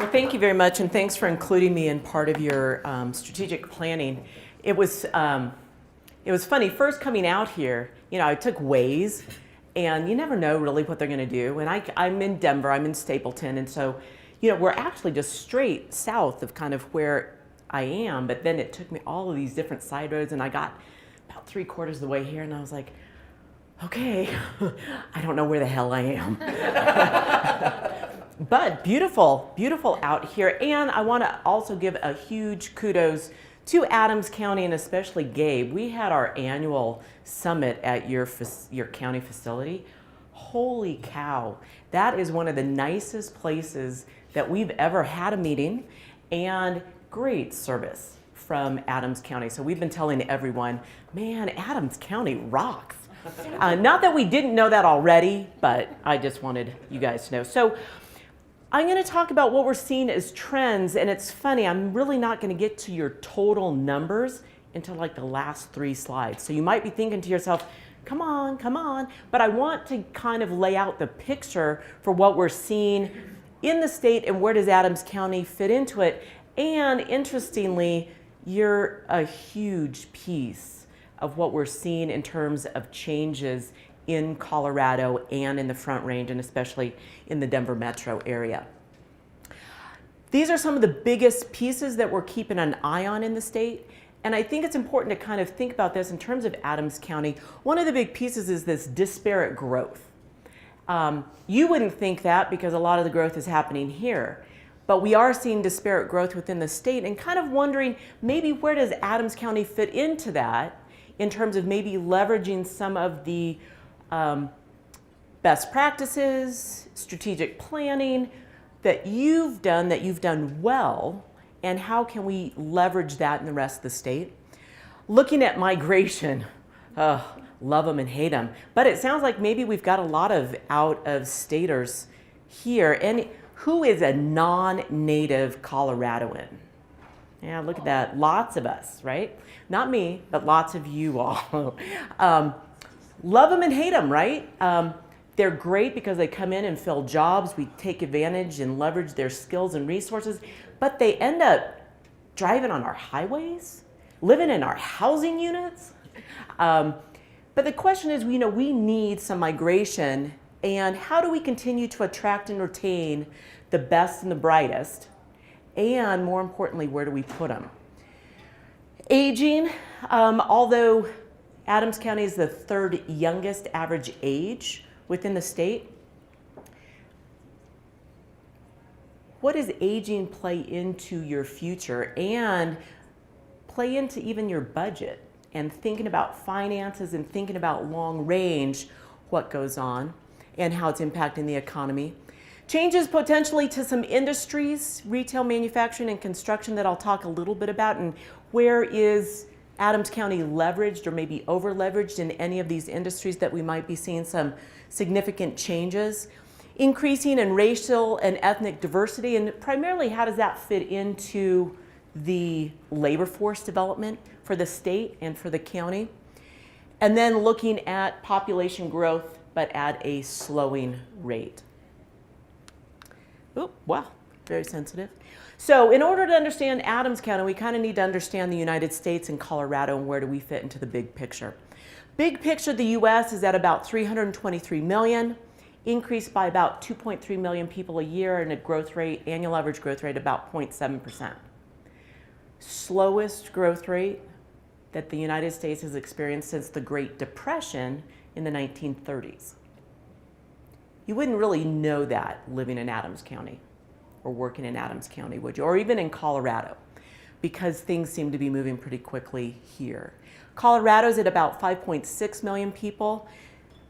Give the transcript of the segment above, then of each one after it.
Well, thank you very much, and thanks for including me in part of your strategic planning. It was funny, first coming out here, I took Waze, and you never know really what they're going to do. And I'm in Denver, I'm in Stapleton, and so, we're actually just straight south of kind of where I am, but then it took me all of these different side roads, and I got about 3/4 of the way here, and I was like, okay, I don't know where the hell I am. But beautiful, beautiful out here. And I want to also give a huge kudos to Adams County and especially Gabe. We had our annual summit at your county facility. Holy cow, that is one of the nicest places that we've ever had a meeting, and great service from Adams County. So we've been telling everyone, man, Adams County rocks. Not that we didn't know that already, but I just wanted you guys to know. So I'm going to talk about what we're seeing as trends, and it's funny, I'm really not going to get to your total numbers until like the last 3 slides. So you might be thinking to yourself, come on, but I want to kind of lay out the picture for what we're seeing in the state and where does Adams County fit into it. And interestingly, you're a huge piece of what we're seeing in terms of changes in Colorado and in the Front Range, and especially in the Denver metro area. These are some of the biggest pieces that we're keeping an eye on in the state. And I think it's important to kind of think about this in terms of Adams County. One of the big pieces is this disparate growth. You wouldn't think that because a lot of the growth is happening here. But we are seeing disparate growth within the state and kind of wondering maybe where does Adams County fit into that in terms of maybe leveraging some of the best practices, strategic planning that you've done well, and how can we leverage that in the rest of the state? Looking at migration, love them and hate them, but it sounds like maybe we've got a lot of out-of-staters here. And who is a non-native Coloradoan? Yeah, look at that, lots of us, right? Not me, but lots of you all. Love them and hate them, right? They're great because they come in and fill jobs. We take advantage and leverage their skills and resources, but they end up driving on our highways, living in our housing units. But the question is, we need some migration, and how do we continue to attract and retain the best and the brightest? And more importantly, where do we put them? Aging, although Adams County is the 3rd youngest average age within the state. What does aging play into your future and play into even your budget and thinking about finances and thinking about long range, what goes on and how it's impacting the economy? Changes potentially to some industries, retail, manufacturing, and construction that I'll talk a little bit about, and where is Adams County leveraged or maybe over leveraged in any of these industries that we might be seeing some significant changes. Increasing in racial and ethnic diversity, and primarily how does that fit into the labor force development for the state and for the county? And then looking at population growth, but at a slowing rate. Oh, wow, very sensitive. So in order to understand Adams County, we kind of need to understand the United States and Colorado and where do we fit into the big picture. Big picture, the US is at about 323 million, increased by about 2.3 million people a year, and a growth rate, annual average growth rate about 0.7%. Slowest growth rate that the United States has experienced since the Great Depression in the 1930s. You wouldn't really know that living in Adams County or working in Adams County, would you? Or even in Colorado, because things seem to be moving pretty quickly here. Colorado's at about 5.6 million people.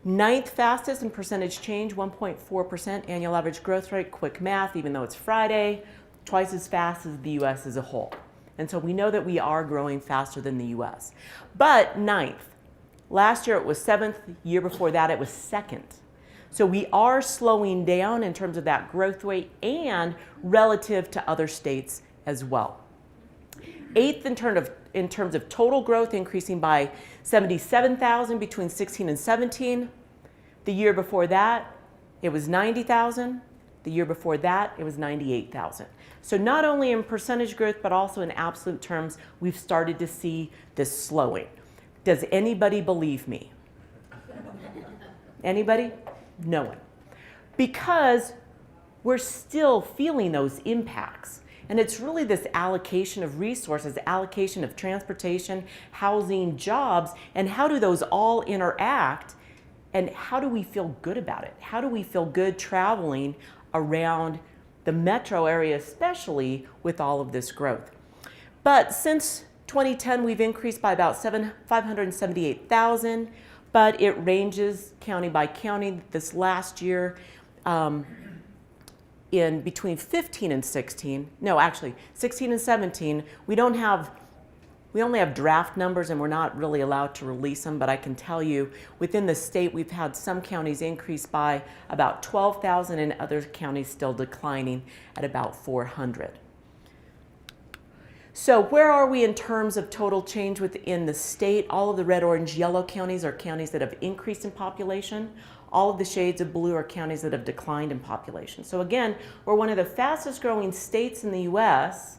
9th fastest in percentage change, 1.4% annual average growth rate. Quick math, even though it's Friday, twice as fast as the US as a whole. And so we know that we are growing faster than the US. But 9th, last year it was 7th, year before that it was 2nd. So we are slowing down in terms of that growth rate and relative to other states as well. 8th in terms of total growth, increasing by 77,000 between 16 and 17. The year before that, it was 90,000. The year before that, it was 98,000. So not only in percentage growth, but also in absolute terms, we've started to see this slowing. Does anybody believe me? Anybody? No one. Because we're still feeling those impacts. And it's really this allocation of resources, allocation of transportation, housing, jobs, and how do those all interact, and how do we feel good about it? How do we feel good traveling around the metro area, especially with all of this growth? But since 2010, we've increased by about 578,000, but it ranges county by county. This last year, in between 15 and 16, no, actually 16 and 17, we only have draft numbers and we're not really allowed to release them, but I can tell you within the state we've had some counties increase by about 12,000 and other counties still declining at about 400. So where are we in terms of total change within the state? All of the red, orange, yellow counties are counties that have increased in population. All of the shades of blue are counties that have declined in population. So again, we're one of the fastest growing states in the US,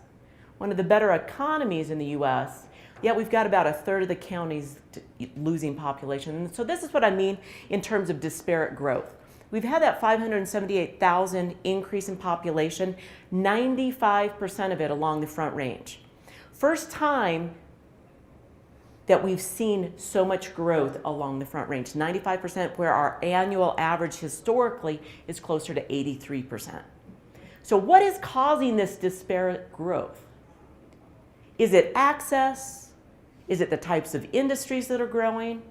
one of the better economies in the US, yet we've got about a third of the counties losing population. And so this is what I mean in terms of disparate growth. We've had that 578,000 increase in population, 95% of it along the Front Range. First time that we've seen so much growth along the Front Range, 95%, where our annual average historically is closer to 83%. So what is causing this disparate growth? Is it access? Is it the types of industries that are growing?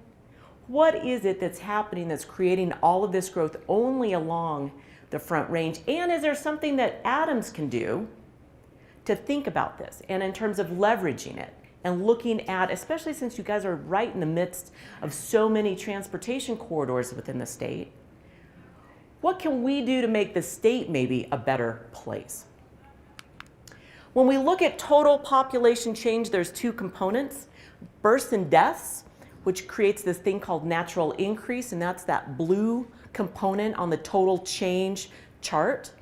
What is it that's happening that's creating all of this growth only along the Front Range? And is there something that Adams can do to think about this and in terms of leveraging it and looking at, especially since you guys are right in the midst of so many transportation corridors within the state, what can we do to make the state maybe a better place? When we look at total population change, there's two components: births and deaths, which creates this thing called natural increase, and that's that blue component on the total change chart.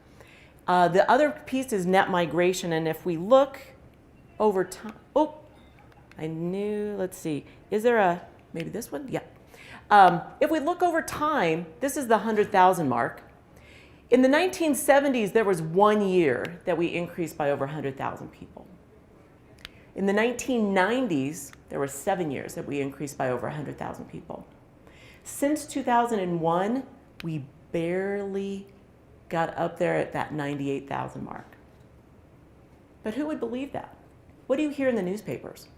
The other piece is net migration, and if we look over time, let's see, is there maybe this one? Yeah. If we look over time, this is the 100,000 mark. In the 1970s, there was 1 year that we increased by over 100,000 people. In the 1990s, there were 7 years that we increased by over 100,000 people. Since 2001, we barely got up there at that 98,000 mark. But who would believe that? What do you hear in the newspapers?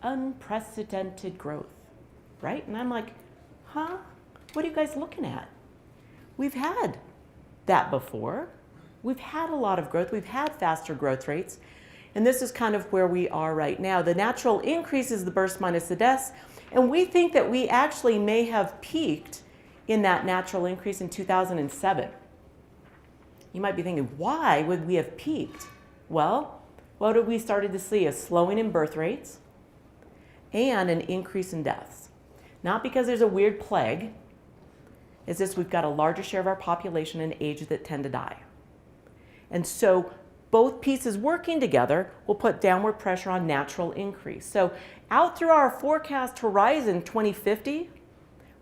Unprecedented growth, right? And I'm like, huh? What are you guys looking at? We've had that before. We've had a lot of growth. We've had faster growth rates. And this is kind of where we are right now. The natural increase is the births minus the deaths. And we think that we actually may have peaked in that natural increase in 2007. You might be thinking, why would we have peaked? Well, what did we started to see? A slowing in birth rates and an increase in deaths. Not because there's a weird plague. It's just we've got a larger share of our population in ages that tend to die. And so both pieces working together will put downward pressure on natural increase. So out through our forecast horizon 2050,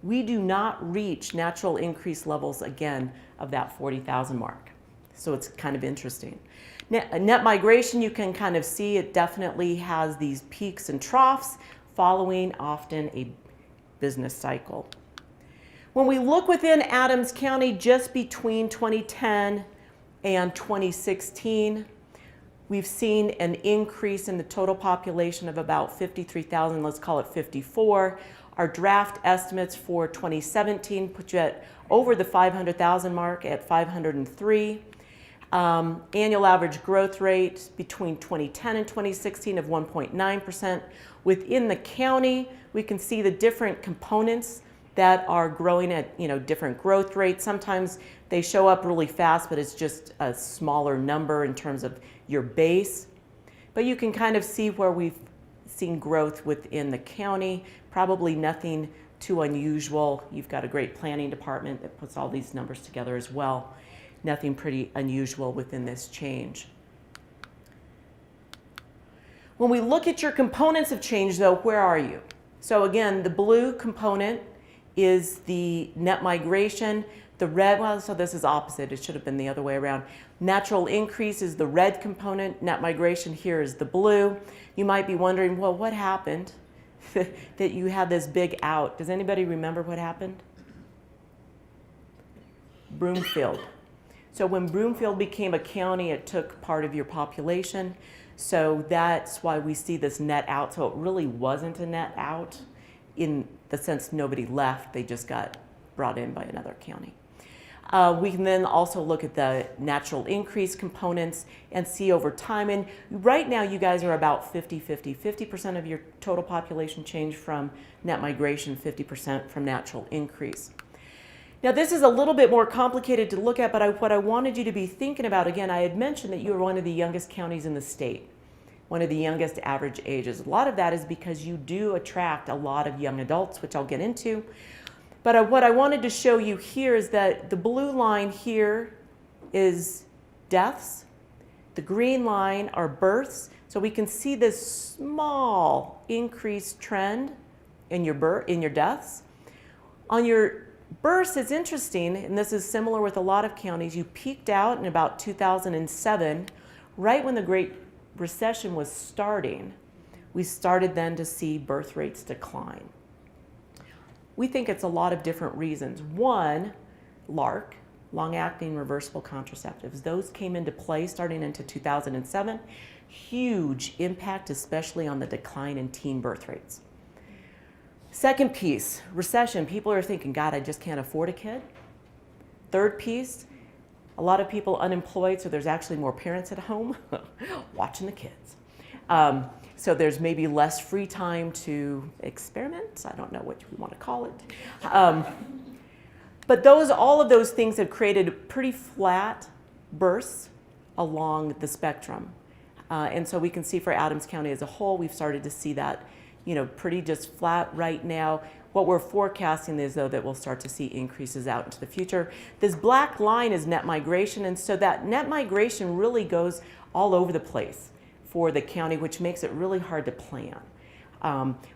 we do not reach natural increase levels again of that 40,000 mark. So it's kind of interesting. Net migration, you can kind of see it definitely has these peaks and troughs following often a business cycle. When we look within Adams County, just between 2010 and 2016, we've seen an increase in the total population of about 53,000, let's call it 54. Our draft estimates for 2017 put you at over the 500,000 mark at 503. Annual average growth rate between 2010 and 2016 of 1.9%. Within the county, we can see the different components that are growing at different growth rates. Sometimes they show up really fast, but it's just a smaller number in terms of your base. But you can kind of see where we've seen growth within the county. Probably nothing too unusual. You've got a great planning department that puts all these numbers together as well. nothing pretty unusual within this change. When we look at your components of change, though, where are you? So again, the blue component is the net migration. The red, well, so this is opposite. It should have been the other way around. Natural increase is the red component. Net migration here is the blue. You might be wondering, well, what happened that you had this big out? Does anybody remember what happened? Broomfield. So when Broomfield became a county, it took part of your population. So that's why we see this net out. So it really wasn't a net out in the sense nobody left. They just got brought in by another county. We can then also look at the natural increase components and see over time. And right now you guys are about 50-50. 50% of your total population change from net migration, 50% from natural increase. Now this is a little bit more complicated to look at, but what I wanted you to be thinking about, again, I had mentioned that you are one of the youngest counties in the state, one of the youngest average ages. A lot of that is because you do attract a lot of young adults, which I'll get into. But what I wanted to show you here is that the blue line here is deaths. The green line are births. So we can see this small increased trend in your deaths. On your births, it's interesting, and this is similar with a lot of counties. You peaked out in about 2007, right when the Great Recession was starting. We started then to see birth rates decline. We think it's a lot of different reasons. One, LARC, long-acting reversible contraceptives. Those came into play starting into 2007. Huge impact, especially on the decline in teen birth rates. Second piece, recession. People are thinking, God, I just can't afford a kid. Third piece, a lot of people unemployed, so there's actually more parents at home watching the kids. So there's maybe less free time to experiment. I don't know what we want to call it. But all of those things have created pretty flat bursts along the spectrum. And so we can see for Adams County as a whole, we've started to see that, pretty just flat right now. What we're forecasting is, though, that we'll start to see increases out into the future. This black line is net migration, and so that net migration really goes all over the place for the county, which makes it really hard to plan.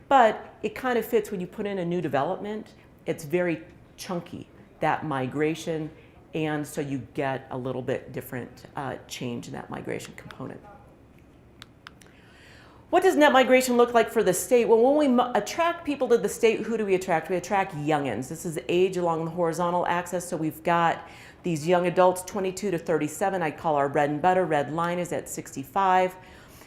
But it kind of fits when you put in a new development. It's very chunky, that migration, and so you get a little bit different change in that migration component. What does net migration look like for the state? Well, when we attract people to the state, who do we attract? We attract youngins. This is age along the horizontal axis, so we've got these young adults, 22 to 37. I call our bread and butter. Red line is at 65.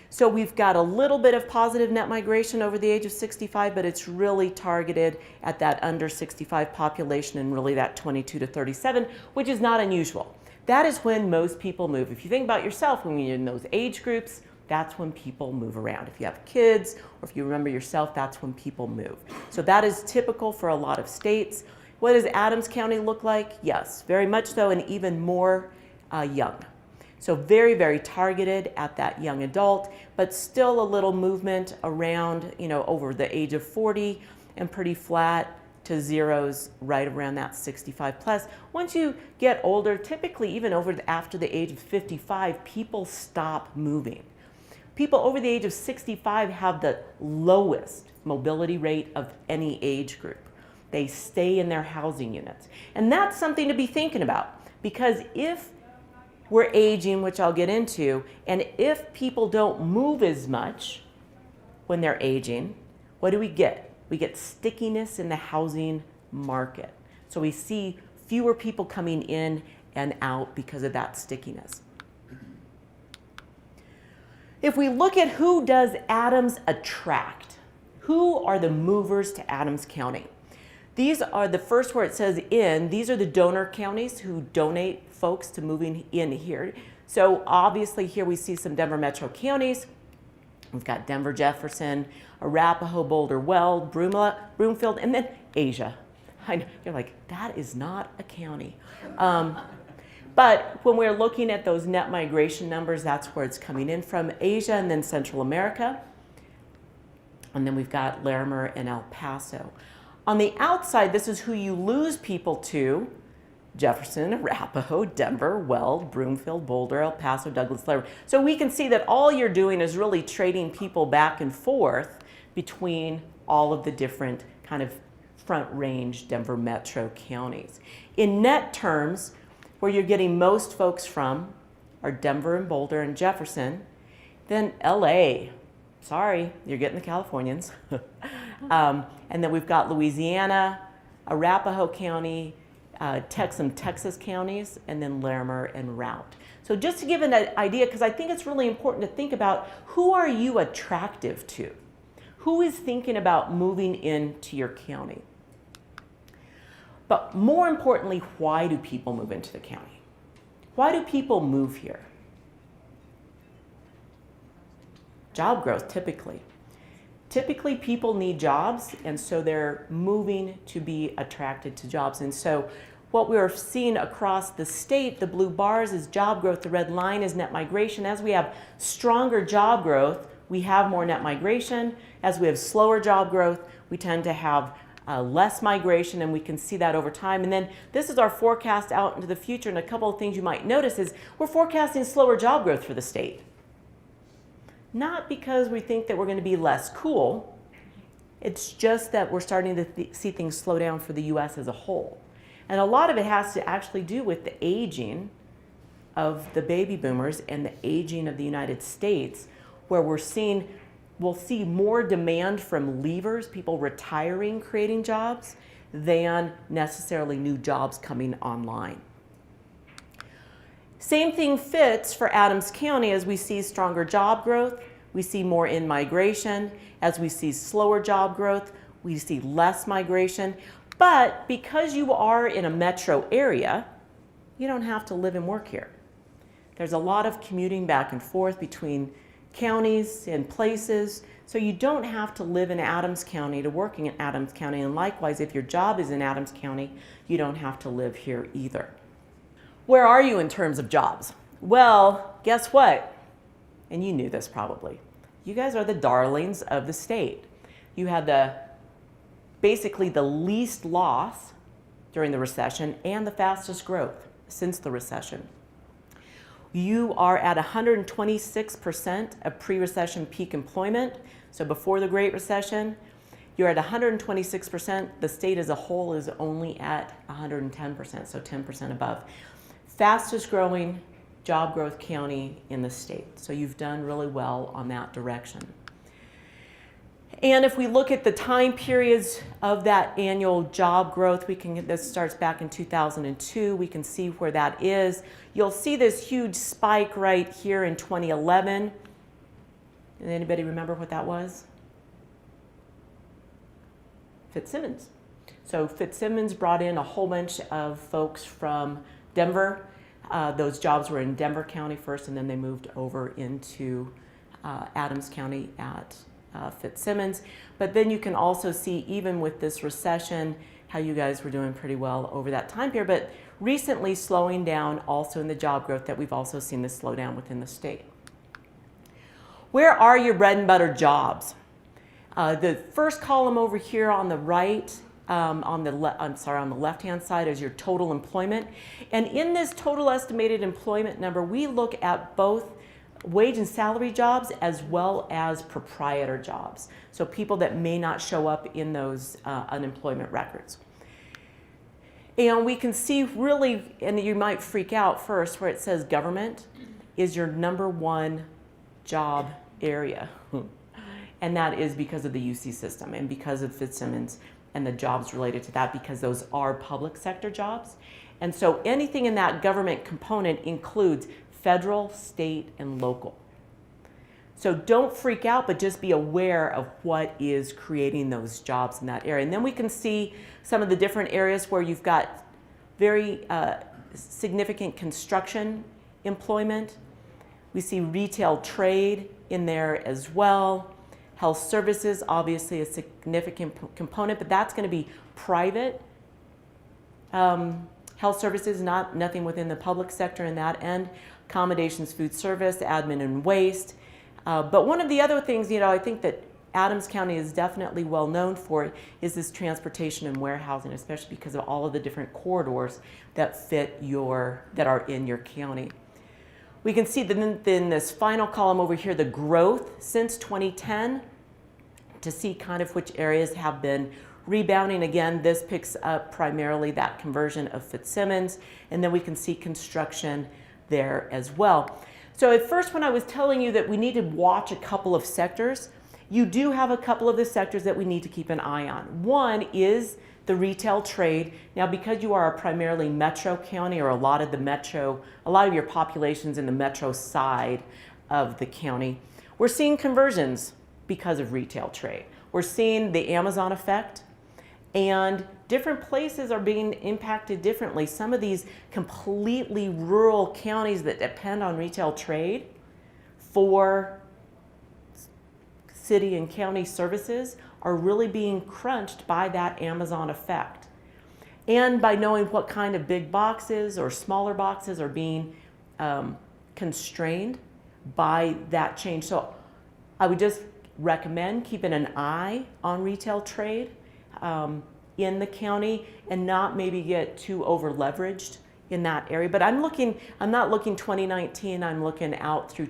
So we've got a little bit of positive net migration over the age of 65, but it's really targeted at that under 65 population and really that 22 to 37, which is not unusual. That is when most people move. If you think about yourself, when you're in those age groups, that's when people move around. If you have kids, or if you remember yourself, that's when people move. So that is typical for a lot of states. What does Adams County look like? Yes, very much so, and even more young. So very, very targeted at that young adult, but still a little movement around, over the age of 40 and pretty flat to zeros right around that 65 plus. Once you get older, typically even after the age of 55, people stop moving. People over the age of 65 have the lowest mobility rate of any age group. They stay in their housing units. And that's something to be thinking about, because if we're aging, which I'll get into, and if people don't move as much when they're aging, what do we get? We get stickiness in the housing market. So we see fewer people coming in and out because of that stickiness. If we look at who does Adams attract, who are the movers to Adams County? These are the first where it says in, these are the donor counties who donate folks to moving in here. So obviously here we see some Denver metro counties. We've got Denver, Jefferson, Arapahoe, Boulder, Weld, Broomfield, and then Asia. I know, you're like, that is not a county. But when we're looking at those net migration numbers, that's where it's coming in from, Asia and then Central America. And then we've got Larimer and El Paso. On the outside, this is who you lose people to Jefferson, Arapahoe, Denver, Weld, Broomfield, Boulder, El Paso, Douglas, Laramie. So we can see that all you're doing is really trading people back and forth between all of the different kind of front range Denver metro counties. In net terms, where you're getting most folks from are Denver and Boulder and Jefferson. Then LA, sorry, you're getting the Californians. And then we've got Louisiana, Arapahoe County, some Texas counties, and then Larimer and Routt. So just to give an idea, because I think it's really important to think about who are you attractive to? Who is thinking about moving into your county? But more importantly, why do people move into the county? Why do people move here? Job growth, typically. Typically, people need jobs, and so they're moving to be attracted to jobs. And so what we're seeing across the state, the blue bars is job growth, the red line is net migration. As we have stronger job growth, we have more net migration. As we have slower job growth, we tend to have less migration, and we can see that over time. And then this is our forecast out into the future, and a couple of things you might notice is we're forecasting slower job growth for the state. Not because we think that we're going to be less cool, it's just that we're starting to see things slow down for the U.S. as a whole. And a lot of it has to actually do with the aging of the baby boomers and the aging of the United States, where we'll see more demand from leavers, people retiring, creating jobs, than necessarily new jobs coming online. Same thing fits for Adams County. As we see stronger job growth, we see more in-migration. As we see slower job growth, we see less migration. But because you are in a metro area, you don't have to live and work here. There's a lot of commuting back and forth between counties and places, so you don't have to live in Adams County to working in Adams County. And likewise, if your job is in Adams County, you don't have to live here either. Where are you in terms of jobs? Well, guess what? And you knew this probably. You guys are the darlings of the state. You had basically the least loss during the recession and the fastest growth since the recession. You are at 126% of pre-recession peak employment. So before the Great Recession, you're at 126%. The state as a whole is only at 110%, so 10% above. Fastest growing job growth county in the state. So you've done really well on that direction. And if we look at the time periods of that annual job growth, this starts back in 2002, we can see where that is. You'll see this huge spike right here in 2011. Does anybody remember what that was? Fitzsimmons. So Fitzsimmons brought in a whole bunch of folks from Denver. Those jobs were in Denver County first, and then they moved over into Adams County at Fitzsimmons. But then you can also see, even with this recession, how you guys were doing pretty well over that time period. But recently slowing down also in the job growth, that we've also seen this slow down within the state. Where are your bread and butter jobs? The first column over here on the right, on the left-hand side is your total employment. And in this total estimated employment number, we look at both wage and salary jobs as well as proprietor jobs. So people that may not show up in those unemployment records. And we can see really, and you might freak out first, where it says government is your #1 job area. And that is because of the UC system and because of Fitzsimmons and the jobs related to that, because those are public sector jobs. And so anything in that government component includes federal, state, and local. So don't freak out, but just be aware of what is creating those jobs in that area. And then we can see some of the different areas where you've got very significant construction employment. We see retail trade in there as well. Health services, obviously a significant component, but that's going to be private. Health services, nothing within the public sector in that end. Accommodations, food service, admin and waste. But one of the other things, I think that Adams County is definitely well known for is this transportation and warehousing, especially because of all of the different corridors that that are in your county. We can see that in this final column over here, the growth since 2010 to see kind of which areas have been rebounding. Again, this picks up primarily that conversion of Fitzsimmons, and then we can see construction there as well. So at first when I was telling you that we need to watch a couple of sectors, you do have a couple of the sectors that we need to keep an eye on. One is the retail trade. Now, because you are a primarily metro county, or a lot of your population's in the metro side of the county, we're seeing conversions because of retail trade. We're seeing the Amazon effect, and different places are being impacted differently. Some of these completely rural counties that depend on retail trade for city and county services are really being crunched by that Amazon effect. And by knowing what kind of big boxes or smaller boxes are being constrained by that change. So I would just recommend keeping an eye on retail trade in the county and not maybe get too over leveraged in that area. But I'm not looking 2019, I'm looking out through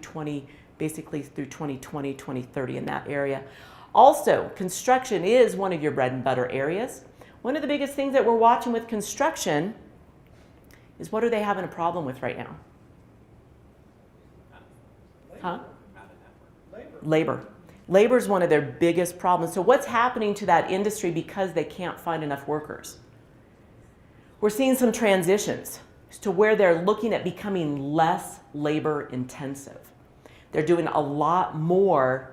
basically through 2020, 2030 in that area. Also, construction is one of your bread and butter areas. One of the biggest things that we're watching with construction is, what are they having a problem with right now? Huh? Labor. Labor is one of their biggest problems. So what's happening to that industry because they can't find enough workers? We're seeing some transitions to where they're looking at becoming less labor intensive. They're doing a lot more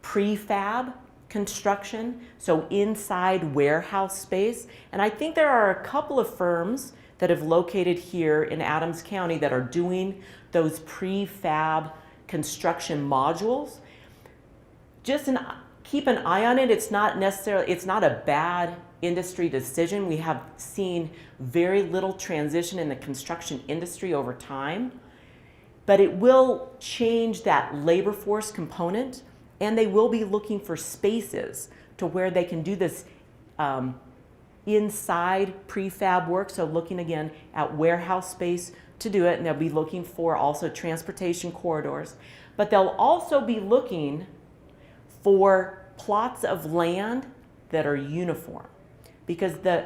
prefab construction, so inside warehouse space. And I think there are a couple of firms that have located here in Adams County that are doing those prefab construction modules. Just keep an eye on it. It's not a bad industry decision. We have seen very little transition in the construction industry over time, but it will change that labor force component, and they will be looking for spaces to where they can do this inside prefab work. So looking again at warehouse space to do it, and they'll be looking for also transportation corridors, but they'll also be looking for plots of land that are uniform, because the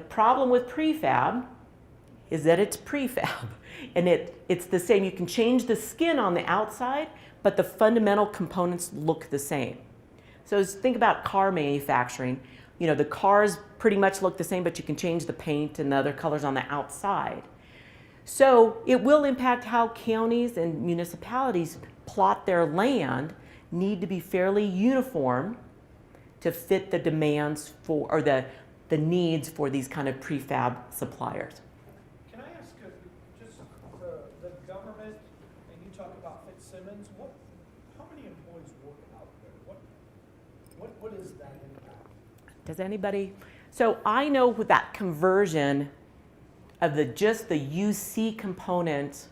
problem with prefab is that it's prefab, and it's the same. You can change the skin on the outside, but the fundamental components look the same. So think about car manufacturing. You know, the cars pretty much look the same, but you can change the paint and the other colors on the outside. So it will impact how counties and municipalities plot their land, need to be fairly uniform to fit the demands for, or the needs for these kind of prefab suppliers. Can I ask, just the government, and you talk about Fitzsimmons, how many employees work out there? What is that impact? Does anybody? So I know with that conversion of just the UC component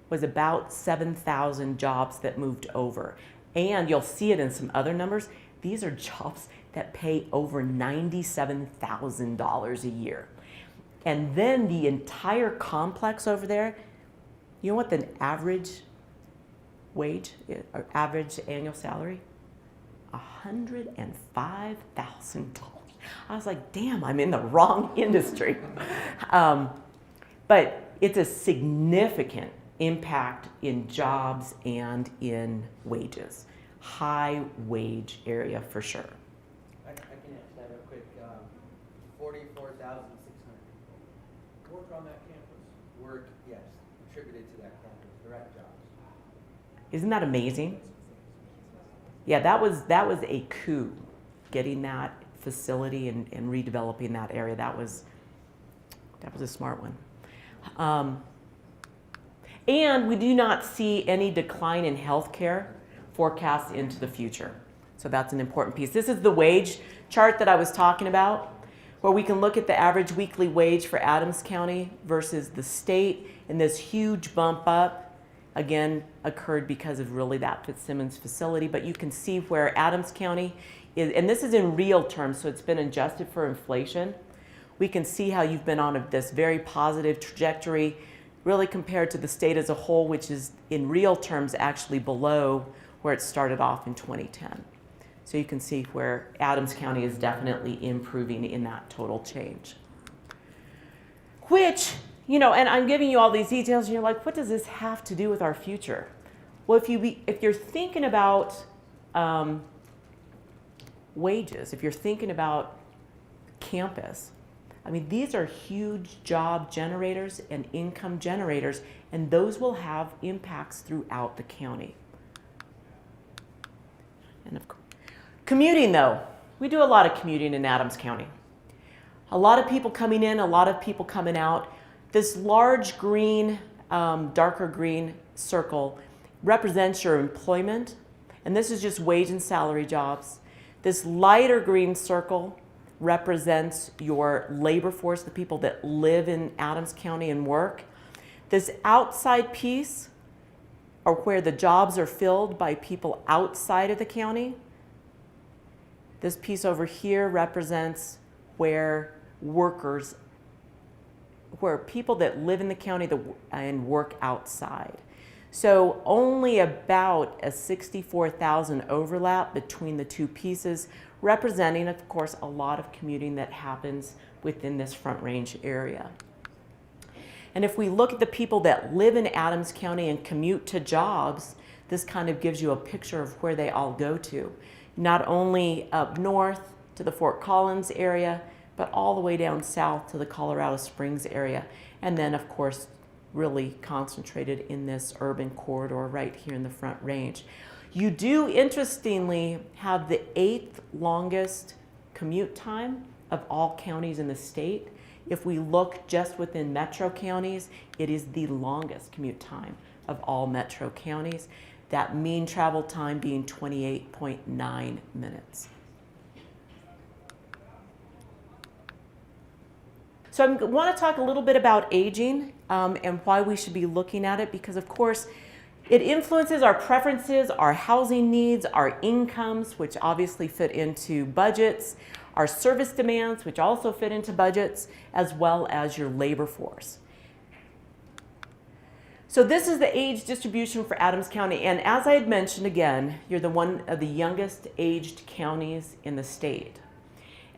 was about 7,000 jobs that moved over. And you'll see it in some other numbers. These are jobs that pay over $97,000 a year. And then the entire complex over there, you know what the average wage, or average annual salary? $105,000. I was like, damn, I'm in the wrong industry. But it's a significant impact in jobs and in wages. High wage area for sure. I can answer that real quick. 44,600 people. Work on that campus? Work, yes, contributed to that campus, direct jobs. Isn't that amazing? Yeah, that was a coup, getting that facility and redeveloping that area. That was a smart one. And we do not see any decline in healthcare forecasts into the future. So that's an important piece. This is the wage chart that I was talking about, where we can look at the average weekly wage for Adams County versus the state, and this huge bump up again, occurred because of really that Fitzsimmons facility. But you can see where Adams County is, and this is in real terms, so it's been adjusted for inflation. We can see how you've been on this very positive trajectory, really compared to the state as a whole, which is in real terms actually below where it started off in 2010. So you can see where Adams County is definitely improving in that total change. Which, you know, and I'm giving you all these details, and you're like, what does this have to do with our future? Well, if you're thinking about wages, if you're thinking about campus, I mean, these are huge job generators and income generators, and those will have impacts throughout the county. And of course, commuting though, we do a lot of commuting in Adams County. A lot of people coming in, a lot of people coming out. This large green, darker green circle represents your employment, and this is just wage and salary jobs. This lighter green circle represents your labor force, the people that live in Adams County and work. This outside piece are where the jobs are filled by people outside of the county. This piece over here represents where people that live in the county and work outside. So only about a 64,000 overlap between the two pieces, representing, of course, a lot of commuting that happens within this Front Range area. And if we look at the people that live in Adams County and commute to jobs, this kind of gives you a picture of where they all go to. Not only up north to the Fort Collins area, but all the way down south to the Colorado Springs area. And then, of course, really concentrated in this urban corridor right here in the Front Range. You do, interestingly, have the 8th longest commute time of all counties in the state. If we look just within metro counties, it is the longest commute time of all metro counties. That mean travel time being 28.9 minutes. So I want to talk a little bit about aging and why we should be looking at it, because of course it influences our preferences, our housing needs, our incomes, which obviously fit into budgets, our service demands, which also fit into budgets, as well as your labor force. So this is the age distribution for Adams County, and as I had mentioned again, you're one of the youngest aged counties in the state.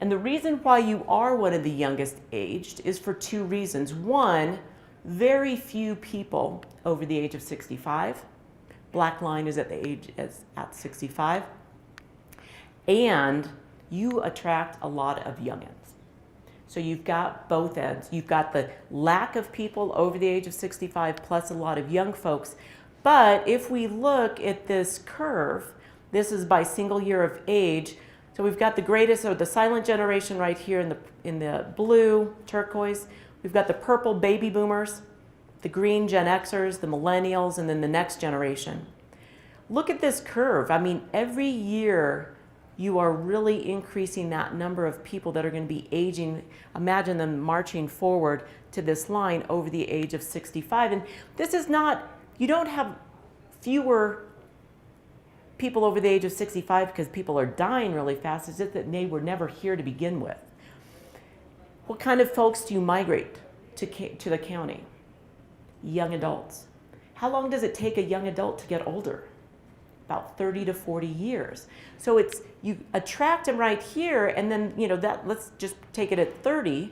And the reason why you are one of the youngest aged is for two reasons. One, very few people over the age of 65. Black line is at the age at 65. And you attract a lot of youngins. So you've got both ends. You've got the lack of people over the age of 65 plus a lot of young folks. But if we look at this curve, this is by single year of age. So we've got the greatest, or the silent generation right here in the blue, turquoise. We've got the purple baby boomers, the green Gen Xers, the millennials, and then the next generation. Look at this curve. I mean, every year you are really increasing that number of people that are going to be aging. Imagine them marching forward to this line over the age of 65. And this is not, you don't have fewer people over the age of 65 because people are dying really fast. It's just that they were never here to begin with. What kind of folks do you migrate to the county? Young adults. How long does it take a young adult to get older? About 30 to 40 years. So it's, you attract them right here, and then, you know, that, let's just take it at 30.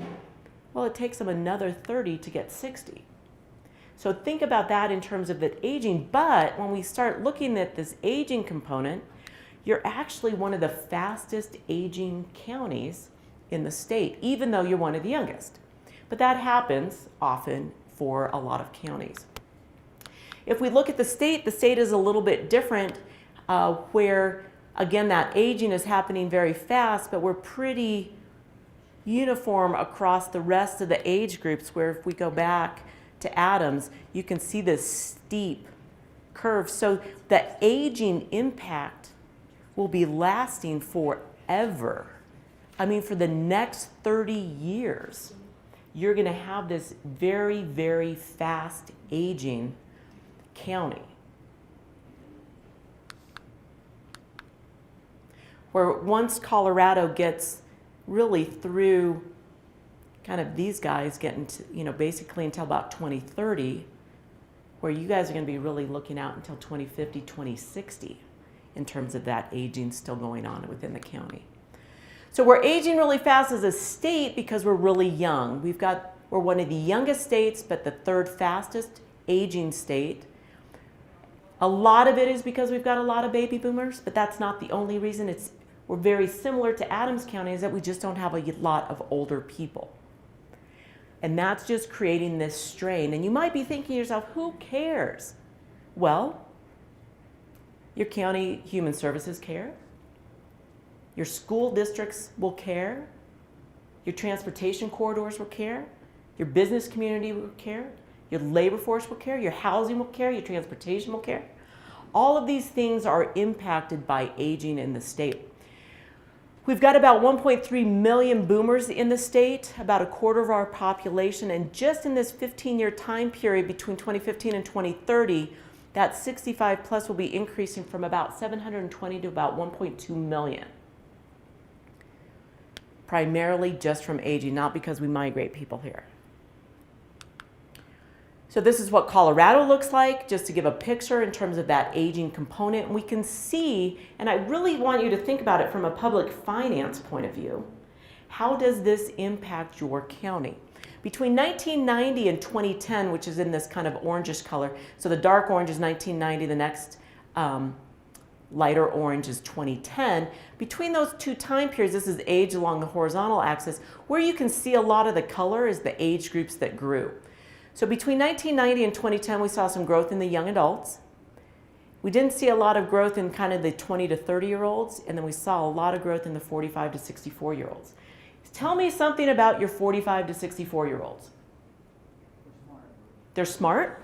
Well, it takes them another 30 to get 60. So think about that in terms of the aging, but when we start looking at this aging component, you're actually one of the fastest aging counties in the state, even though you're one of the youngest. But that happens often for a lot of counties. If we look at the state is a little bit different, where, again, that aging is happening very fast, but we're pretty uniform across the rest of the age groups, where if we go back to Adams, you can see this steep curve. So the aging impact will be lasting forever. I mean, for the next 30 years, you're going to have this very, very fast aging County. Where once Colorado gets really through kind of these guys getting to, basically until about 2030, where you guys are going to be really looking out until 2050, 2060 in terms of that aging still going on within the county. So we're aging really fast as a state because we're really young. We're one of the youngest states, but the third fastest aging state. A lot of it is because we've got a lot of baby boomers, but that's not the only reason. We're very similar to Adams County, is that we just don't have a lot of older people. And that's just creating this strain. And you might be thinking to yourself, who cares? Well, your county human services care. Your school districts will care. Your transportation corridors will care. Your business community will care. Your labor force will care. Your housing will care. Your transportation will care. All of these things are impacted by aging in the state. We've got about 1.3 million boomers in the state, about a quarter of our population, and just in this 15-year time period between 2015 and 2030, that 65 plus will be increasing from about 720 to about 1.2 million. Primarily just from aging, not because we migrate people here. So this is what Colorado looks like, just to give a picture in terms of that aging component. And we can see, and I really want you to think about it from a public finance point of view. How does this impact your county? Between 1990 and 2010, which is in this kind of orangish color, so the dark orange is 1990, the next lighter orange is 2010. Between those two time periods, this is age along the horizontal axis, where you can see a lot of the color is the age groups that grew. So between 1990 and 2010, we saw some growth in the young adults. We didn't see a lot of growth in kind of the 20 to 30-year-olds, and then we saw a lot of growth in the 45 to 64-year-olds. Tell me something about your 45 to 64-year-olds. They're smart?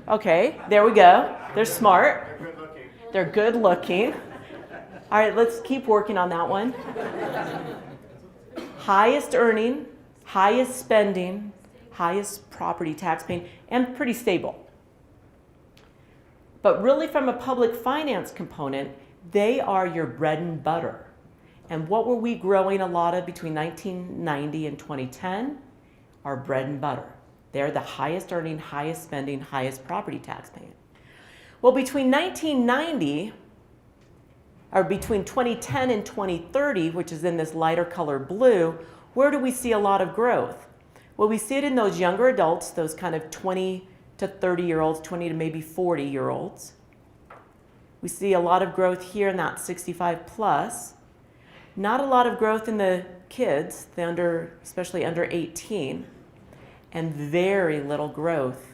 Okay, there we go. They're smart. They're good looking. They're good looking. All right, let's keep working on that one. Highest earning, highest spending, highest property tax paying, and pretty stable. But really from a public finance component, they are your bread and butter. And what were we growing a lot of between 1990 and 2010? Our bread and butter. They're the highest earning, highest spending, highest property tax paying. Well, between 1990, or between 2010 and 2030, which is in this lighter color blue, where do we see a lot of growth? Well, we see it in those younger adults, those kind of 20 to 30-year-olds, 20 to maybe 40-year-olds. We see a lot of growth here in that 65 plus. Not a lot of growth in the kids, especially under 18, and very little growth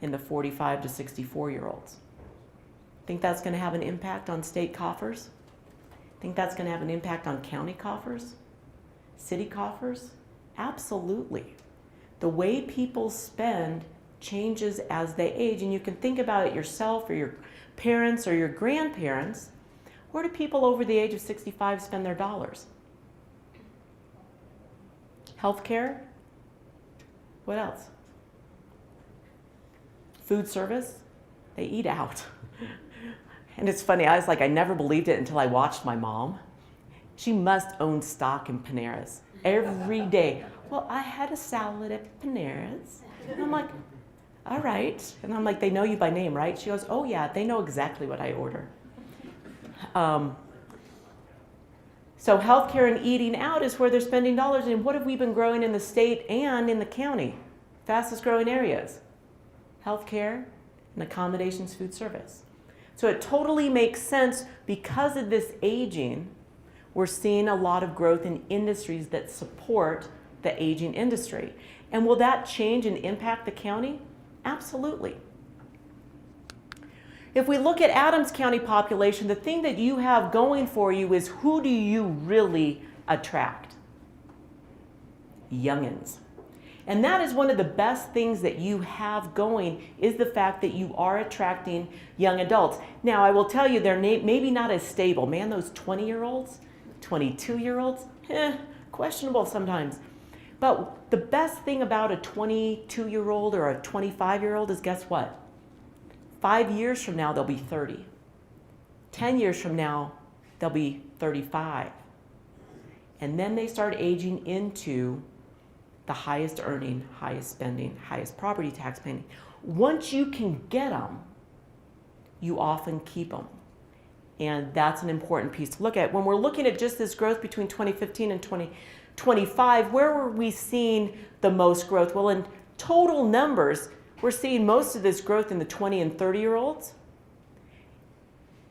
in the 45 to 64-year-olds. Think that's going to have an impact on state coffers? Think that's going to have an impact on county coffers? City coffers? Absolutely. The way people spend changes as they age, and you can think about it yourself or your parents or your grandparents. Where do people over the age of 65 spend their dollars? Healthcare? What else? Food service? They eat out. And it's funny, I never believed it until I watched my mom. She must own stock in Panera's every day. Well, I had a salad at Panera's. And I'm like, all right. And I'm like, they know you by name, right? She goes, oh yeah, they know exactly what I order. So healthcare and eating out is where they're spending dollars. And what have we been growing in the state and in the county? Fastest growing areas. Healthcare and accommodations, food service. So it totally makes sense because of this aging, we're seeing a lot of growth in industries that support the aging industry. And will that change and impact the county? Absolutely. If we look at Adams County population, the thing that you have going for you is who do you really attract? Youngins. And that is one of the best things that you have going is the fact that you are attracting young adults. Now, I will tell you, they're maybe not as stable. Man, those 20-year-olds, 22-year-olds, questionable sometimes. But the best thing about a 22-year-old or a 25-year-old is, guess what? 5 years from now, they'll be 30. 10 years from now, they'll be 35. And then they start aging into the highest earning, highest spending, highest property tax paying. Once you can get them, you often keep them. And that's an important piece to look at. When we're looking at just this growth between 2015 and 2025, where were we seeing the most growth? Well, in total numbers, we're seeing most of this growth in the 20 and 30-year-olds.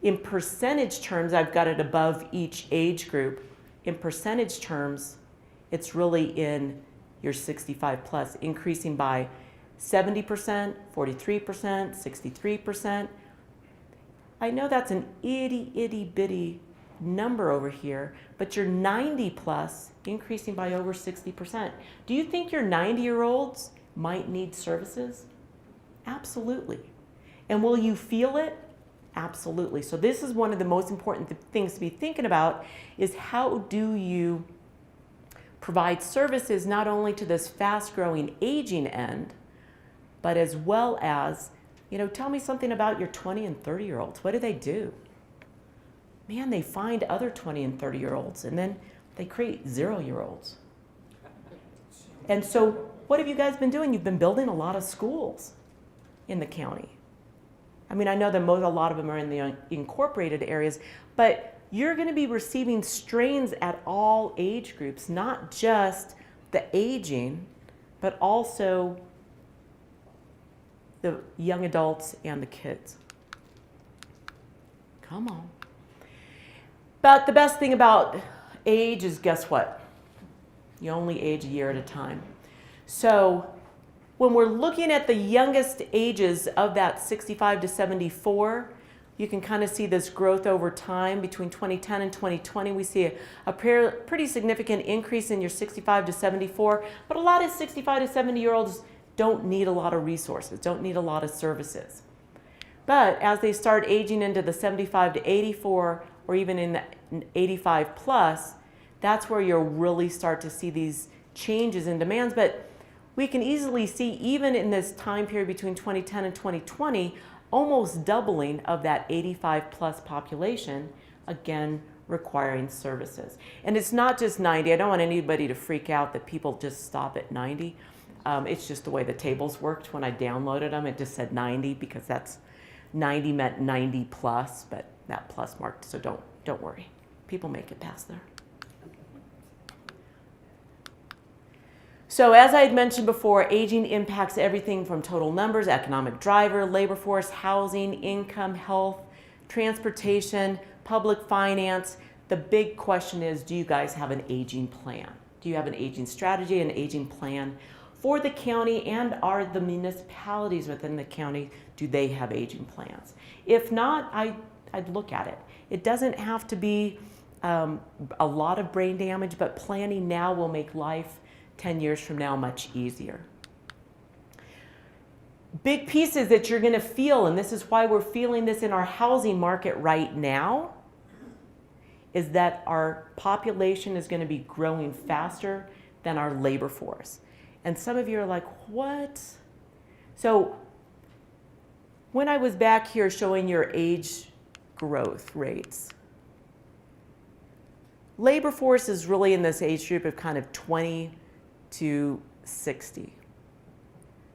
In percentage terms, I've got it above each age group. In percentage terms, it's really in your 65 plus, increasing by 70%, 43%, 63%. I know that's an itty bitty number over here, but your 90 plus increasing by over 60%. Do you think your 90-year-olds might need services? Absolutely. And will you feel it? Absolutely. So this is one of the most important things to be thinking about, is how do you provide services not only to this fast-growing aging end, but as well as, tell me something about your 20 and 30-year-olds. What do? Man, they find other 20 and 30-year-olds, and then they create 0-year-olds. And so what have you guys been doing? You've been building a lot of schools in the county. I mean, I know that a lot of them are in the incorporated areas, but you're going to be receiving strains at all age groups, not just the aging, but also the young adults and the kids. Come on. But the best thing about age is, guess what? You only age a year at a time. So when we're looking at the youngest ages of that 65 to 74, you can kind of see this growth over time. Between 2010 and 2020, we see a pretty significant increase in your 65 to 74, but a lot of 65 to 70-year-olds don't need a lot of resources, don't need a lot of services. But as they start aging into the 75 to 84, or even in the 85 plus, that's where you'll really start to see these changes in demands. But we can easily see, even in this time period between 2010 and 2020, almost doubling of that 85 plus population, again, requiring services. And it's not just 90. I don't want anybody to freak out that people just stop at 90. It's just the way the tables worked. When I downloaded them, it just said 90 because that's 90 meant 90 plus, but that plus marked, so don't worry. People make it past there. So as I had mentioned before, aging impacts everything from total numbers, economic driver, labor force, housing, income, health, transportation, public finance. The big question is, do you guys have an aging plan? Do you have an aging strategy, an aging plan for the county, and are the municipalities within the county, do they have aging plans? If not, I'd look at it. It doesn't have to be a lot of brain damage, but planning now will make life 10 years from now much easier. Big pieces that you're going to feel, and this is why we're feeling this in our housing market right now, is that our population is going to be growing faster than our labor force. And some of you are like, what? So when I was back here showing your age growth rates, labor force is really in this age group of kind of 20 to 60.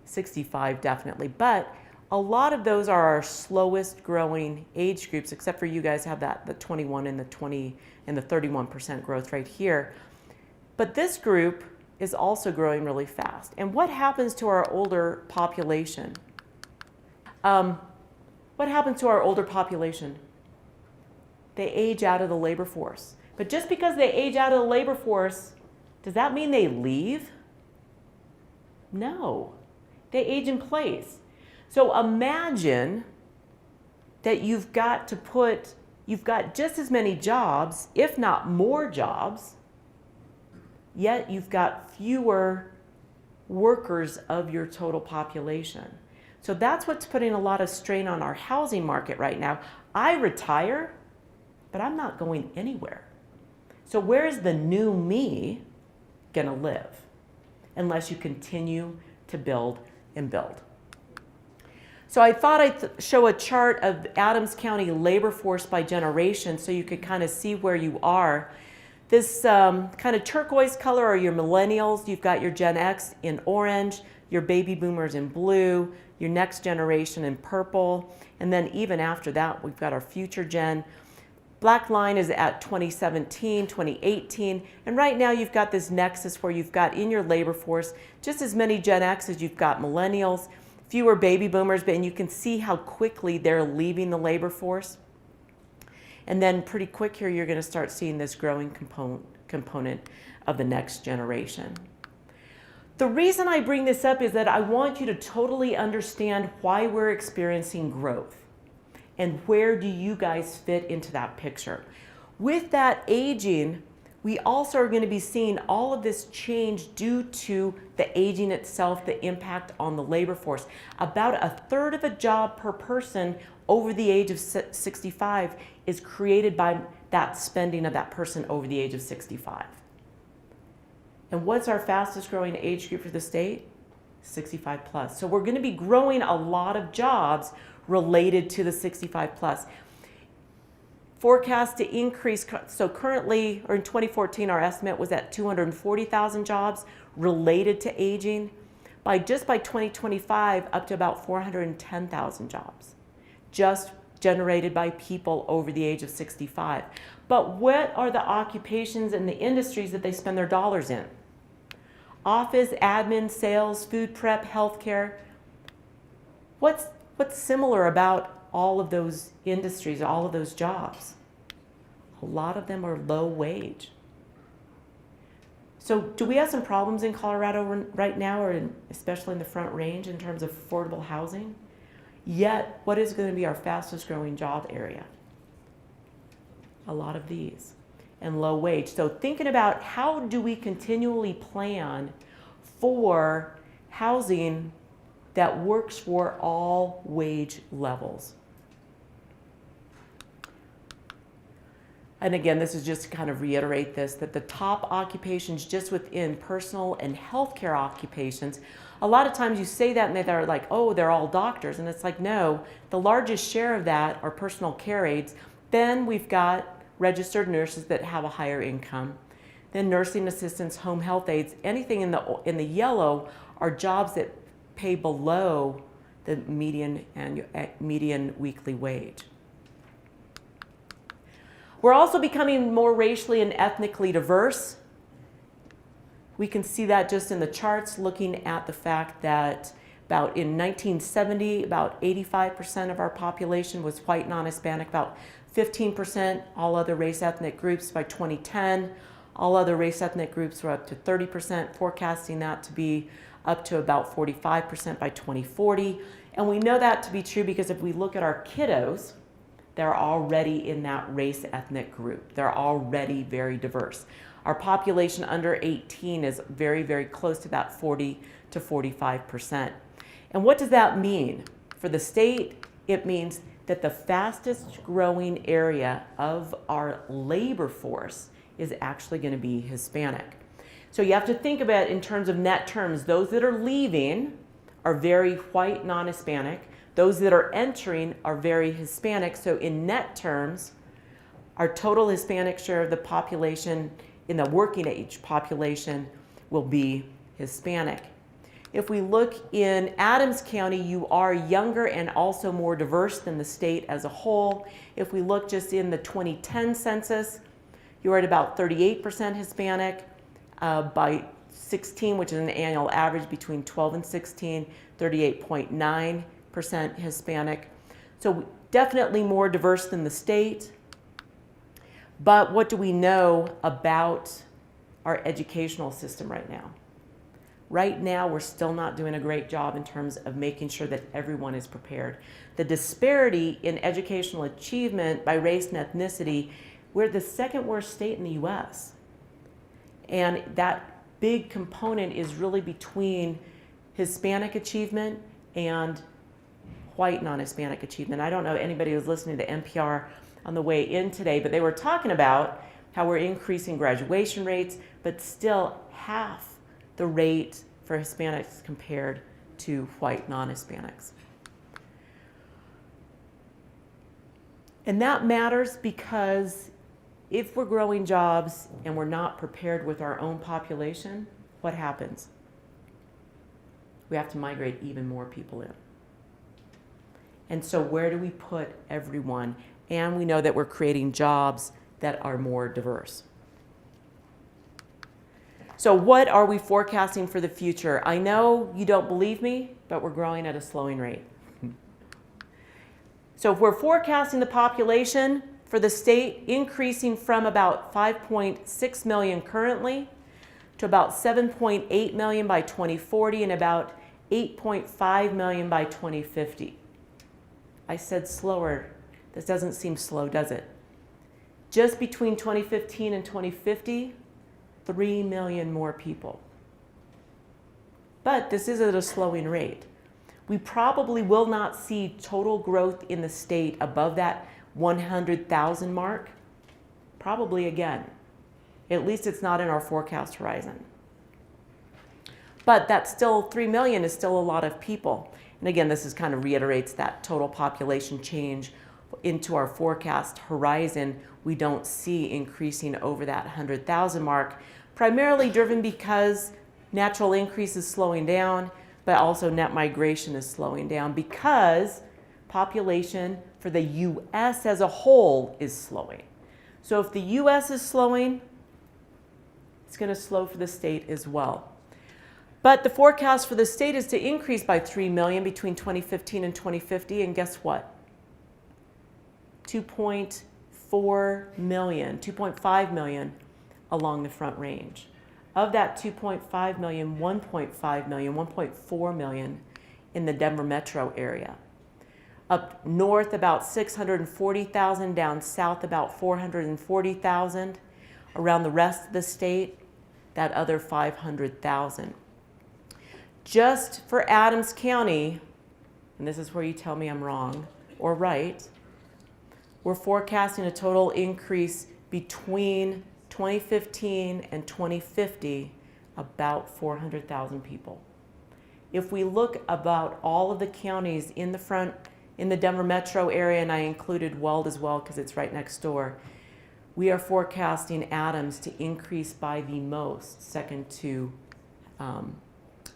65 definitely, but a lot of those are our slowest growing age groups, except for you guys have the 21 and the 20 and the 31% growth right here. But this group is also growing really fast. And what happens to our older population? What happens to our older population? They age out of the labor force. But just because they age out of the labor force, does that mean they leave? No, they age in place. So imagine that you've got just as many jobs, if not more jobs, yet you've got fewer workers of your total population. So that's what's putting a lot of strain on our housing market right now. I retire, but I'm not going anywhere. So where's the new me going to live unless you continue to build and build? So I thought I'd show a chart of Adams County labor force by generation so you could kind of see where you are. This kind of turquoise color are your millennials. You've got your Gen X in orange, your baby boomers in blue, your next generation in purple, and then even after that, we've got our future gen. Black line is at 2017, 2018, and right now you've got this nexus where you've got in your labor force just as many Gen X as you've got millennials, fewer baby boomers, and you can see how quickly they're leaving the labor force. And then pretty quick here, you're going to start seeing this growing component of the next generation. The reason I bring this up is that I want you to totally understand why we're experiencing growth and where do you guys fit into that picture. With that aging, we also are going to be seeing all of this change due to the aging itself, the impact on the labor force. About a third of a job per person over the age of 65 is created by that spending of that person over the age of 65. And what's our fastest growing age group for the state? 65 plus. So we're going to be growing a lot of jobs related to the 65 plus. Forecast to increase, so currently, or in 2014, our estimate was at 240,000 jobs related to aging. Just by 2025, up to about 410,000 jobs, just generated by people over the age of 65. But what are the occupations and the industries that they spend their dollars in? Office, admin, sales, food prep, healthcare. What's similar about all of those industries, all of those jobs? A lot of them are low wage. So do we have some problems in Colorado right now, or especially in the Front Range in terms of affordable housing? Yet, what is going to be our fastest growing job area? A lot of these, and low wage. So thinking about how do we continually plan for housing that works for all wage levels. And again, this is just to kind of reiterate this, that the top occupations just within personal and healthcare occupations, a lot of times you say that and they're like, oh, they're all doctors. And it's like, no, the largest share of that are personal care aides. Then we've got registered nurses that have a higher income. Then nursing assistants, home health aides, anything in the yellow are jobs that pay below the median weekly wage. We're also becoming more racially and ethnically diverse. We can see that just in the charts, looking at the fact that in 1970, about 85% of our population was white, non-Hispanic, about 15% all other race ethnic groups. By 2010, all other race ethnic groups were up to 30%, forecasting that to be up to about 45% by 2040. And we know that to be true because if we look at our kiddos, they're already in that race ethnic group. They're already very diverse. Our population under 18 is very, very close to that 40 to 45%. And what does that mean? For the state, it means that the fastest growing area of our labor force is actually going to be Hispanic. So you have to think about it in terms of net terms. Those that are leaving are very white, non-Hispanic. Those that are entering are very Hispanic. So in net terms, our total Hispanic share of the population in the working age population will be Hispanic. If we look in Adams County, you are younger and also more diverse than the state as a whole. If we look just in the 2010 census, you're at about 38% Hispanic. By 16, which is an annual average between 12 and 16, 38.9% Hispanic. So definitely more diverse than the state. But what do we know about our educational system right now? Right now, we're still not doing a great job in terms of making sure that everyone is prepared. The disparity in educational achievement by race and ethnicity, we're the second worst state in the US. And that big component is really between Hispanic achievement and white non-Hispanic achievement. I don't know anybody who's listening to NPR on the way in today, but they were talking about how we're increasing graduation rates, but still half the rate for Hispanics compared to white non-Hispanics. And that matters because if we're growing jobs and we're not prepared with our own population, what happens? We have to migrate even more people in. And so where do we put everyone? And we know that we're creating jobs that are more diverse. So what are we forecasting for the future? I know you don't believe me, but we're growing at a slowing rate. So if we're forecasting the population for the state increasing from about 5.6 million currently to about 7.8 million by 2040 and about 8.5 million by 2050. I said slower. This doesn't seem slow, does it? Just between 2015 and 2050, 3 million more people. But this is at a slowing rate. We probably will not see total growth in the state above that 100,000 mark, probably again. At least it's not in our forecast horizon. But that's still, 3 million is still a lot of people. And again, this is kind of reiterates that total population change into our forecast horizon. We don't see increasing over that 100,000 mark, primarily driven because natural increase is slowing down, but also net migration is slowing down because population for the U.S. as a whole is slowing. So if the U.S. is slowing, it's going to slow for the state as well. But the forecast for the state is to increase by 3 million between 2015 and 2050, and guess what? 2.4 million, 2.5 million along the Front Range. Of that 2.5 million, 1.5 million, 1.4 million in the Denver metro area. Up north about 640,000, down south about 440,000. Around the rest of the state, that other 500,000. Just for Adams County, and this is where you tell me I'm wrong or right, we're forecasting a total increase between 2015 and 2050, about 400,000 people. If we look about all of the counties in the Denver metro area, and I included Weld as well because it's right next door, we are forecasting Adams to increase by the most, second to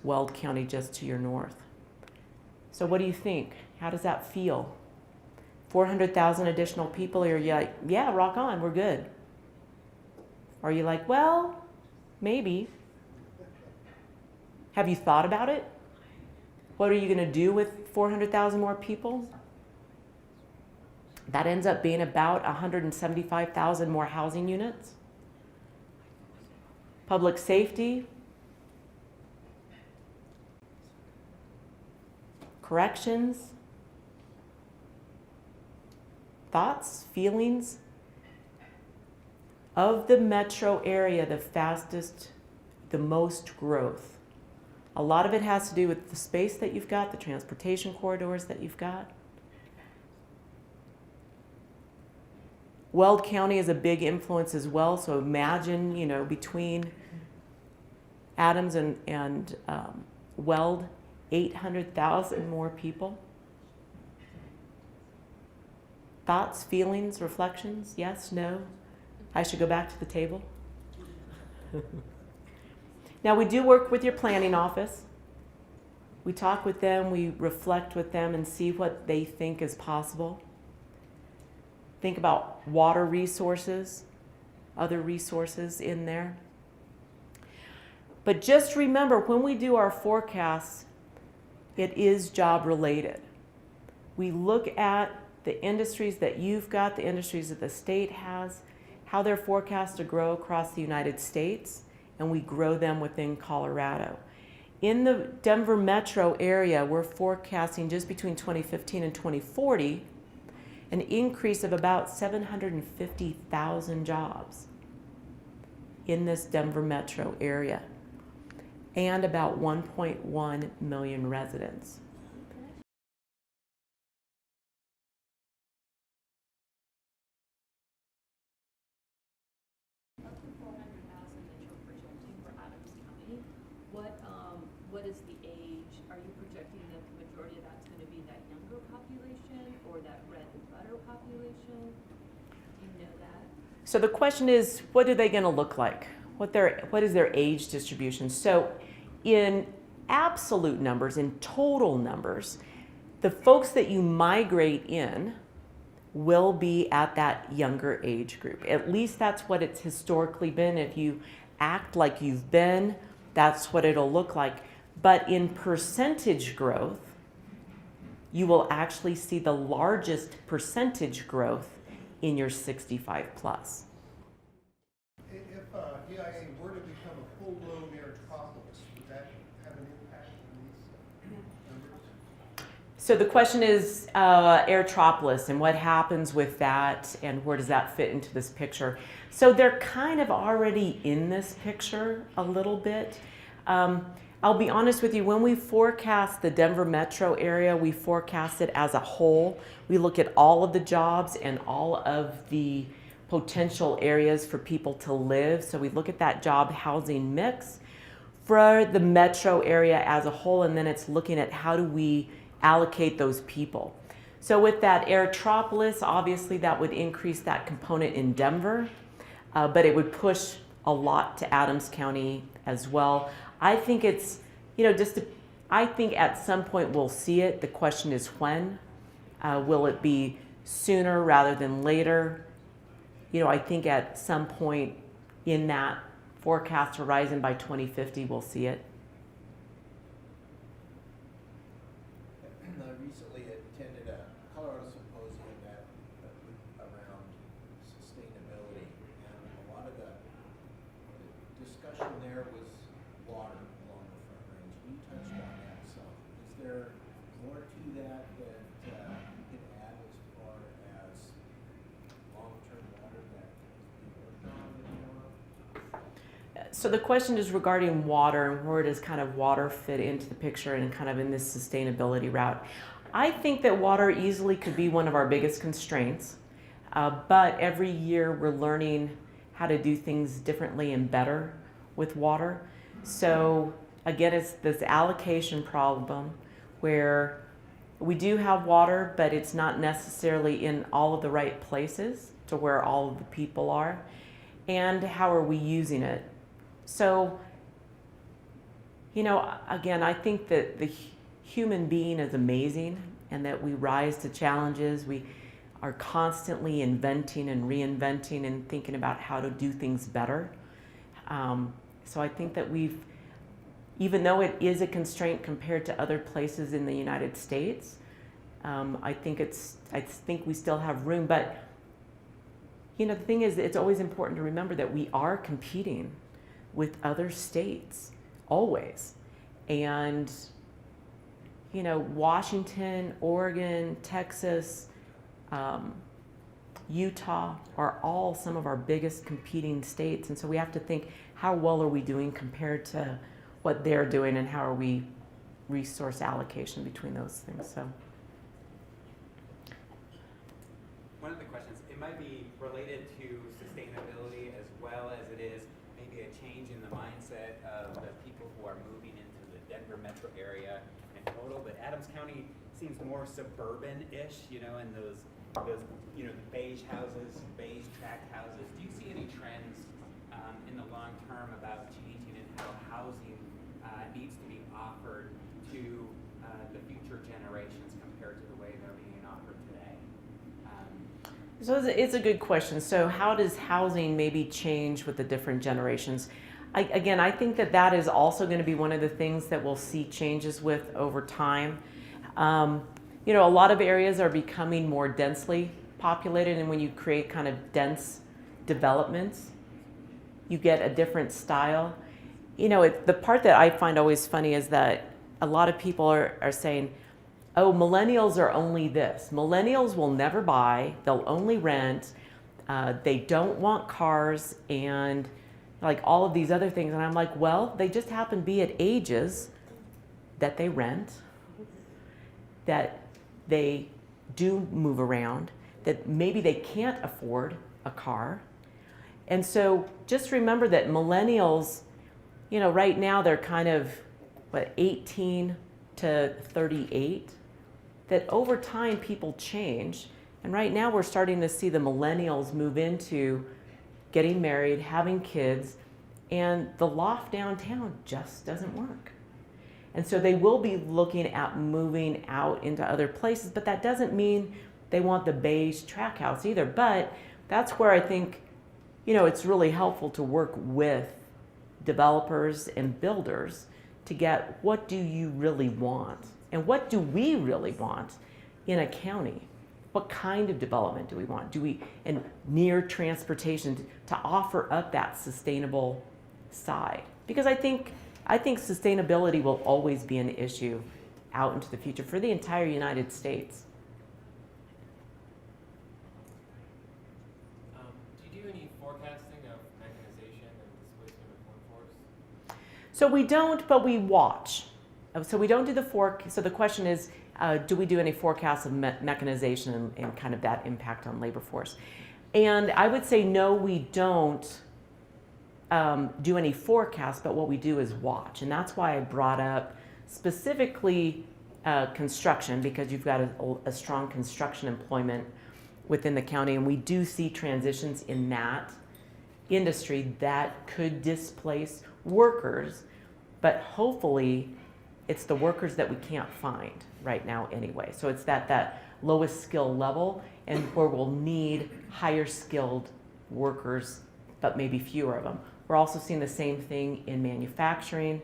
Weld County just to your north. So what do you think? How does that feel? 400,000 additional people, or are you like, yeah, rock on, we're good? Or are you like, well, maybe. Have you thought about it? What are you going to do with 400,000 more people? That ends up being about 175,000 more housing units. Public safety. Corrections. Thoughts, feelings? Of the metro area, the fastest, the most growth. A lot of it has to do with the space that you've got, the transportation corridors that you've got. Weld County is a big influence as well, so imagine, between Adams and Weld, 800,000 more people. Thoughts, feelings, reflections? Yes, no? I should go back to the table? Now, we do work with your planning office. We talk with them, we reflect with them and see what they think is possible. Think about water resources, other resources in there. But just remember, when we do our forecasts, it is job related. We look at the industries that you've got, the industries that the state has, how they're forecast to grow across the United States, and we grow them within Colorado. In the Denver metro area, we're forecasting just between 2015 and 2040, an increase of about 750,000 jobs in this Denver metro area, and about 1.1 million residents. What is the age? Are you projecting that the majority of that's going to be that younger population or that bread and butter population? So the question is, what are they going to look like? What is their age distribution? So in absolute numbers, in total numbers, the folks that you migrate in will be at that younger age group. At least that's what it's historically been. If you act like you've been, that's what it'll look like. But in percentage growth, you will actually see the largest percentage growth in your 65 plus. If EIA were to become a full-blown metropolis, would that have an impact on these numbers? So the question is Airtropolis and what happens with that and where does that fit into this picture. So they're kind of already in this picture a little bit. I'll be honest with you, when we forecast the Denver metro area, we forecast it as a whole. We look at all of the jobs and all of the potential areas for people to live. So we look at that job housing mix for the metro area as a whole, and then it's looking at how do we allocate those people. So with that Airtropolis, obviously that would increase that component in Denver, but it would push a lot to Adams County as well. I think it's, I think at some point we'll see it. The question is when. Will it be sooner rather than later? I think at some point in that forecast horizon by 2050 we'll see it. Recently attended a Colorado symposium around sustainability, and a lot of the discussion there was water along the Front Range. You touched on that some. Is there more to that you can add as far as long-term water that is being worked on that you know of? So the question is regarding water and where does kind of water fit into the picture and kind of in this sustainability route. I think that water easily could be one of our biggest constraints, but every year we're learning how to do things differently and better with water. So again, it's this allocation problem where we do have water, but it's not necessarily in all of the right places to where all of the people are. And how are we using it? So, again, I think that the human being is amazing and that we rise to challenges. We are constantly inventing and reinventing and thinking about how to do things better. So I think that even though it is a constraint compared to other places in the United States, I think we still have room. But, the thing is, it's always important to remember that we are competing with other states, always. And, Washington, Oregon, Texas, Utah are all some of our biggest competing states. And so we have to think, how well are we doing compared to what they're doing, and how are we resource allocation between those things? So one of the questions, it might be related to sustainability as well as it is maybe a change in the mindset of the people who are moving into the Denver metro area in total, but Adams County seems more suburban-ish, and those the beige houses, beige tract houses. Do you see any trends in the long term about changing in how housing needs to be offered to the future generations compared to the way they're being offered today? So it's a good question. So how does housing maybe change with the different generations? I think that is also going to be one of the things that we'll see changes with over time. A lot of areas are becoming more densely populated, and when you create kind of dense developments, you get a different style. The part that I find always funny is that a lot of people are saying, oh, millennials are only this. Millennials will never buy, they'll only rent, they don't want cars, and like all of these other things. And I'm like, well, they just happen to be at ages that they rent, that they do move around, that maybe they can't afford a car. And so just remember that millennials, right now they're kind of, 18 to 38, that over time people change. And right now we're starting to see the millennials move into getting married, having kids, and the loft downtown just doesn't work. And so they will be looking at moving out into other places, but that doesn't mean they want the beige track house either. But that's where I think, it's really helpful to work with developers and builders to get what do you really want and what do we really want in a county. What kind of development do we want? And near transportation to offer up that sustainable side? Because I think sustainability will always be an issue out into the future for the entire United States. Do you do any forecasting of mechanization and displacement of workforce? So we don't, but we watch. So we don't do so the question is, do we do any forecasts of mechanization and kind of that impact on labor force? And I would say no, we don't do any forecasts, but what we do is watch. And that's why I brought up specifically construction, because you've got a strong construction employment within the county, and we do see transitions in that industry that could displace workers, but hopefully it's the workers that we can't find right now anyway. So it's that lowest skill level, and where we'll need higher skilled workers, but maybe fewer of them. We're also seeing the same thing in manufacturing,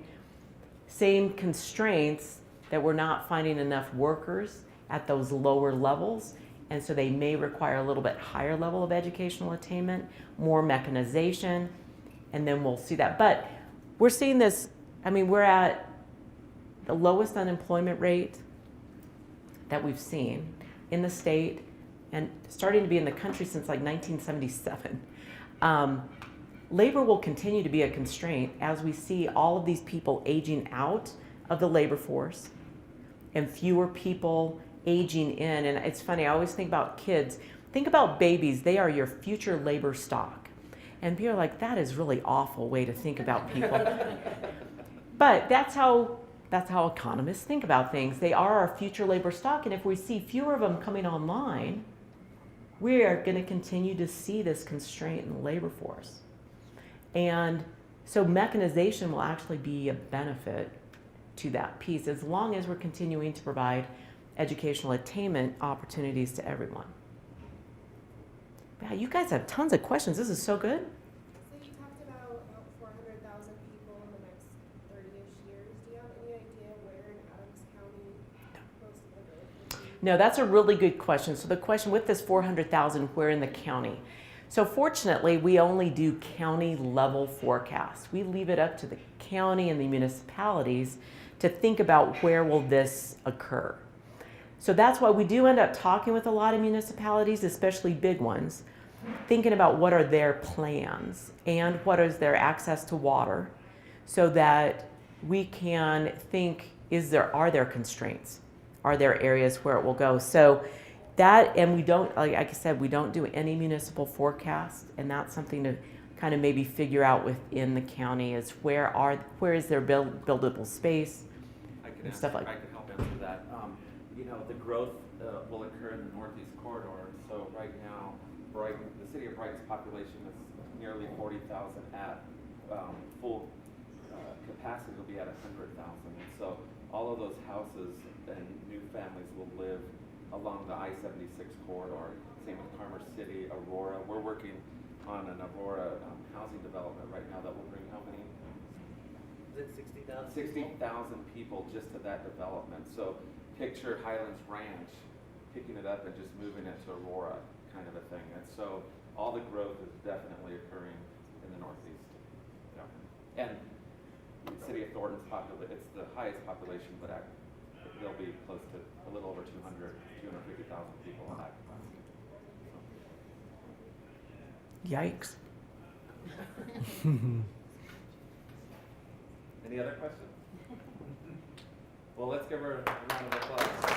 same constraints that we're not finding enough workers at those lower levels, and so they may require a little bit higher level of educational attainment, more mechanization, and then we'll see that. But we're seeing this, we're at the lowest unemployment rate that we've seen in the state and starting to be in the country since like 1977. Labor will continue to be a constraint as we see all of these people aging out of the labor force and fewer people aging in. And it's funny, I always think about kids. Think about babies. They are your future labor stock. And people are like, that is really awful way to think about people. But that's how economists think about things. They are our future labor stock, and if we see fewer of them coming online, we are going to continue to see this constraint in the labor force. And so mechanization will actually be a benefit to that piece as long as we're continuing to provide educational attainment opportunities to everyone. Yeah, you guys have tons of questions. This is so good. So you talked about 400,000 people in the next 30-ish years. Do you have any idea where in Adams County most of the growth will be? No, that's a really good question. So the question with this 400,000, where in the county? So fortunately, we only do county level forecasts. We leave it up to the county and the municipalities to think about where will this occur. So that's why we do end up talking with a lot of municipalities, especially big ones, thinking about what are their plans and what is their access to water, so that we can think, are there constraints? Are there areas where it will go? So that, and we don't, like I said, we don't do any municipal forecast, and that's something to kind of maybe figure out within the county is where is their buildable space and stuff like that. I can help answer that. The growth will occur in the northeast corridor. So right now, the city of Brighton's population is nearly 40,000 at full capacity. Will be at 100,000. So all of those houses and new families will live along the I-76 corridor. Same with Commerce City, Aurora. We're working on an Aurora housing development right now that will bring how many? Is it 60,000? 60,000 people just to that development. So picture Highlands Ranch picking it up and just moving it to Aurora, kind of a thing. And so all the growth is definitely occurring in the northeast. Yeah. And the city of Thornton's it's the highest population, but they'll be close to a little over 250,000 people on that capacity. Yikes. Any other questions? Well, let's give her a round of applause.